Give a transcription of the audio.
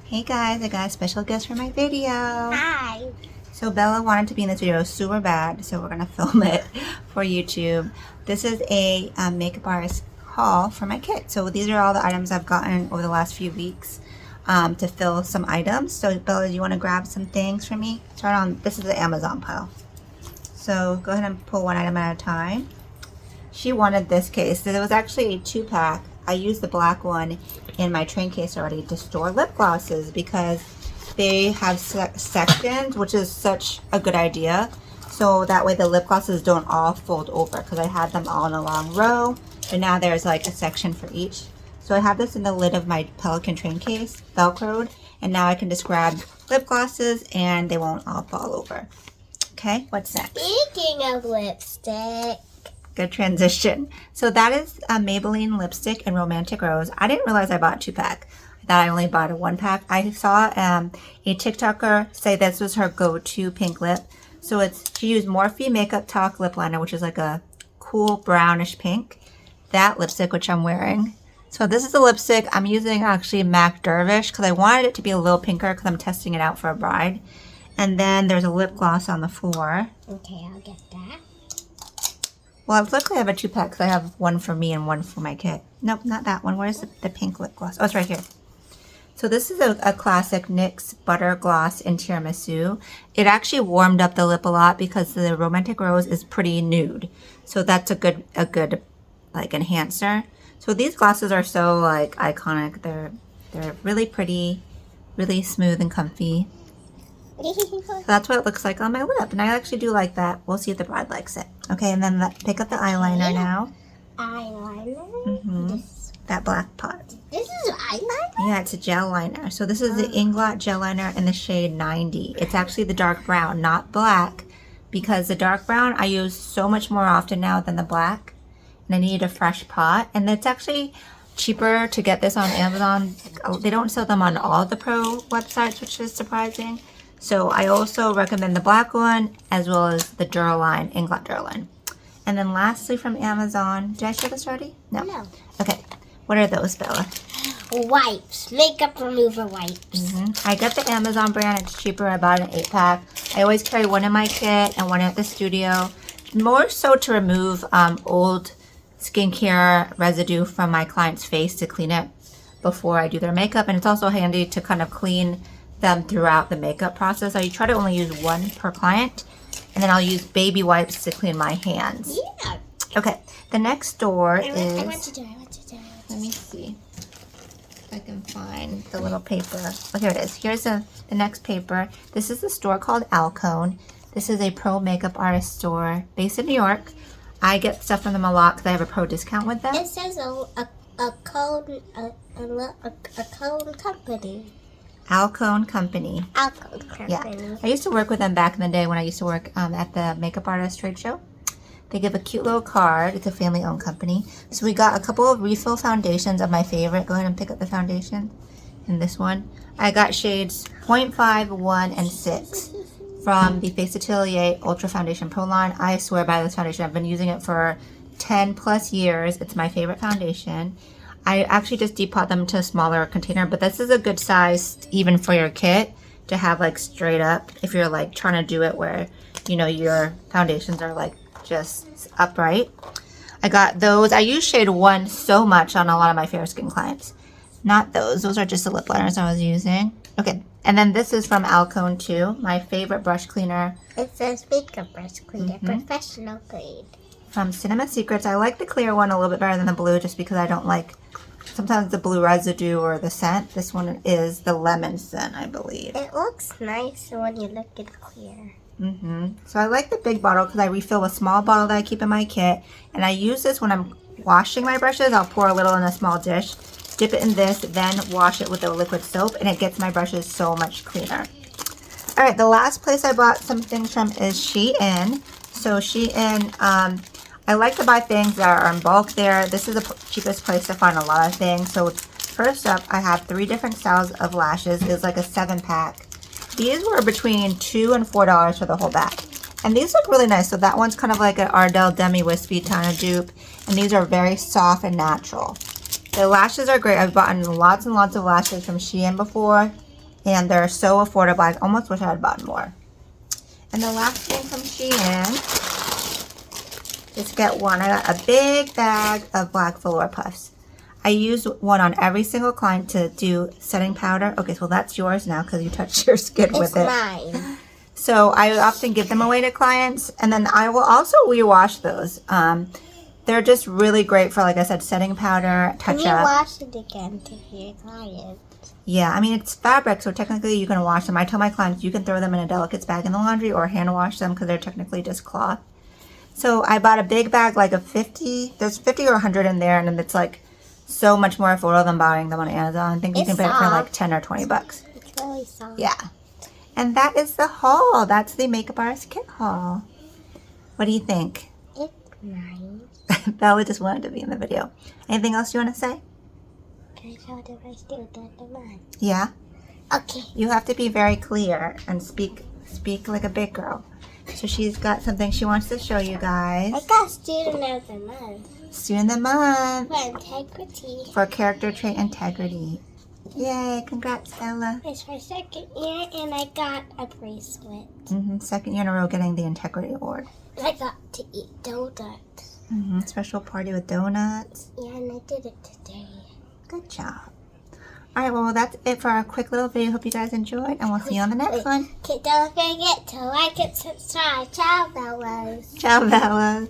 Hey guys, I got a special guest for my video. Hi. So Bella wanted to be in this video super bad, so we're gonna film it for YouTube. This is a makeup artist haul for my kit. So these are all the items I've gotten over the last few weeks to fill some items. So Bella, do you want to grab some things for me? Start on, this is the Amazon pile. So go ahead and pull one item at a time. She wanted this case. So it was actually a 2-pack. I used the black one in my train case already to store lip glosses because they have sections, which is such a good idea. So that way the lip glosses don't all fold over, because I had them all in a long row, and now there's like a section for each. So I have this in the lid of my Pelican train case, Velcroed, and now I can just grab lip glosses and they won't all fall over. Okay, what's next? Speaking of lipstick. Good transition. So that is a Maybelline lipstick in Romantic Rose. I didn't realize I bought a 2-pack. I thought I only bought a 1-pack. I saw a TikToker say this was her go-to pink lip. So she used Morphe Makeup Talk lip liner, which is like a cool brownish pink. That lipstick, which I'm wearing. So this is the lipstick. I'm using actually MAC Dervish because I wanted it to be a little pinker because I'm testing it out for a bride. And then there's a lip gloss on the floor. Okay, I'll get that. Well, luckily I have a 2-pack because I have one for me and one for my kit. Nope, not that one. Where's the pink lip gloss? Oh, it's right here. So this is a classic NYX Butter Gloss in Tiramisu. It actually warmed up the lip a lot because the Romantic Rose is pretty nude. So that's a good like enhancer. So these glosses are so like iconic. They're really pretty, really smooth and comfy. So that's what it looks like on my lip, and I actually do like that. We'll see if the bride likes it. Okay, and then pick up the eyeliner now. Eyeliner? That black pot. This is eyeliner? Yeah, it's a gel liner. So this is the Inglot gel liner in the shade 90. It's actually the dark brown, not black, because the dark brown I use so much more often now than the black, and I need a fresh pot. And it's actually cheaper to get this on Amazon. They don't sell them on all the pro websites, which is surprising. So I also recommend the black one as well as the Duraline, Inglot Duraline. And then lastly from Amazon, did I show this already? No. Okay, what are those, Bella? Wipes. Makeup remover wipes. I got the Amazon brand. It's cheaper. I bought an 8-pack. I always carry one in my kit and one at the studio. More so to remove old skincare residue from my client's face to clean it before I do their makeup. And it's also handy to kind of clean them throughout the makeup process. I try to only use one per client, and then I'll use baby wipes to clean my hands. Yeah. Okay, the next door is... I want to do it. Let me see if I can find the little paper. Oh, here it is. Here's the next paper. This is a store called Alcone. This is a pro makeup artist store based in New York. I get stuff from them a lot because I have a pro discount with them. It says a cone company. Alcone Company. Alcone company. Yeah. I used to work with them back in the day when I used to work at the makeup artist trade show. They give a cute little card. It's a family-owned company. So we got a couple of refill foundations of my favorite. Go ahead and pick up the foundation. And this one. I got shades 0.5, 1, and 6 from the Face Atelier Ultra Foundation Pro line. I swear by this foundation. I've been using it for 10 plus years. It's my favorite foundation. I actually just depot them to a smaller container, but this is a good size even for your kit to have like straight up if you're like trying to do it where, you know, your foundations are like just upright. I got those. I use shade 1 so much on a lot of my fair skin clients. Not those. Those are just the lip liners I was using. Okay. And then this is from Alcone too. My favorite brush cleaner. It says makeup brush cleaner, professional grade. From Cinema Secrets. I like the clear one a little bit better than the blue just because I don't like sometimes the blue residue or the scent. This one is the lemon scent, I believe. It looks nice when you look at clear. So I like the big bottle because I refill a small bottle that I keep in my kit. And I use this when I'm washing my brushes. I'll pour a little in a small dish, dip it in this, then wash it with a liquid soap. And it gets my brushes so much cleaner. All right, the last place I bought some things from is Shein. So Shein, I like to buy things that are in bulk there. This is the cheapest place to find a lot of things. So first up, I have 3 different styles of lashes. It's like a 7-pack. These were between $2 and $4 for the whole bag. And these look really nice. So that one's kind of like an Ardell Demi Wispy kind of dupe. And these are very soft and natural. The lashes are great. I've bought lots and lots of lashes from Shein before. And they're so affordable. I almost wish I had bought more. And the last thing from Shein, just get one. I got a big bag of black velour puffs. I use one on every single client to do setting powder. Okay, so that's yours now because you touched your skin with it. It's mine. So I often give them away to clients, and then I will also rewash those. They're just really great for, like I said, setting powder, touch Can you up. wash it again to your client? Yeah, I mean, it's fabric, so technically you can wash them. I tell my clients you can throw them in a delicates bag in the laundry or hand wash them because they're technically just cloth. So I bought a big bag, like a 50. There's 50 or 100 in there, and then it's like so much more affordable than buying them on Amazon. I think you can get it for like 10 or 20 bucks. It's really soft. Yeah. And that is the haul. That's the Makeup Artist Kit haul. What do you think? It's nice. Bella just wanted to be in the video. Anything else you want to say? Can I show the rest of the month? Yeah. Okay. You have to be very clear and speak like a big girl. So she's got something she wants to show you guys. I got student of the month. Student of the month. For integrity. For character trait integrity. Yay, congrats, Bella. It's my second year and I got a bracelet. Second year in a row getting the integrity award. I got to eat donuts. Special party with donuts. Yeah, and I did it today. Good job. Alright, well, that's it for our quick little video. Hope you guys enjoyed, and we'll see you on the next one. Okay, don't forget to like and subscribe. Ciao, Bellas. Ciao, Bella.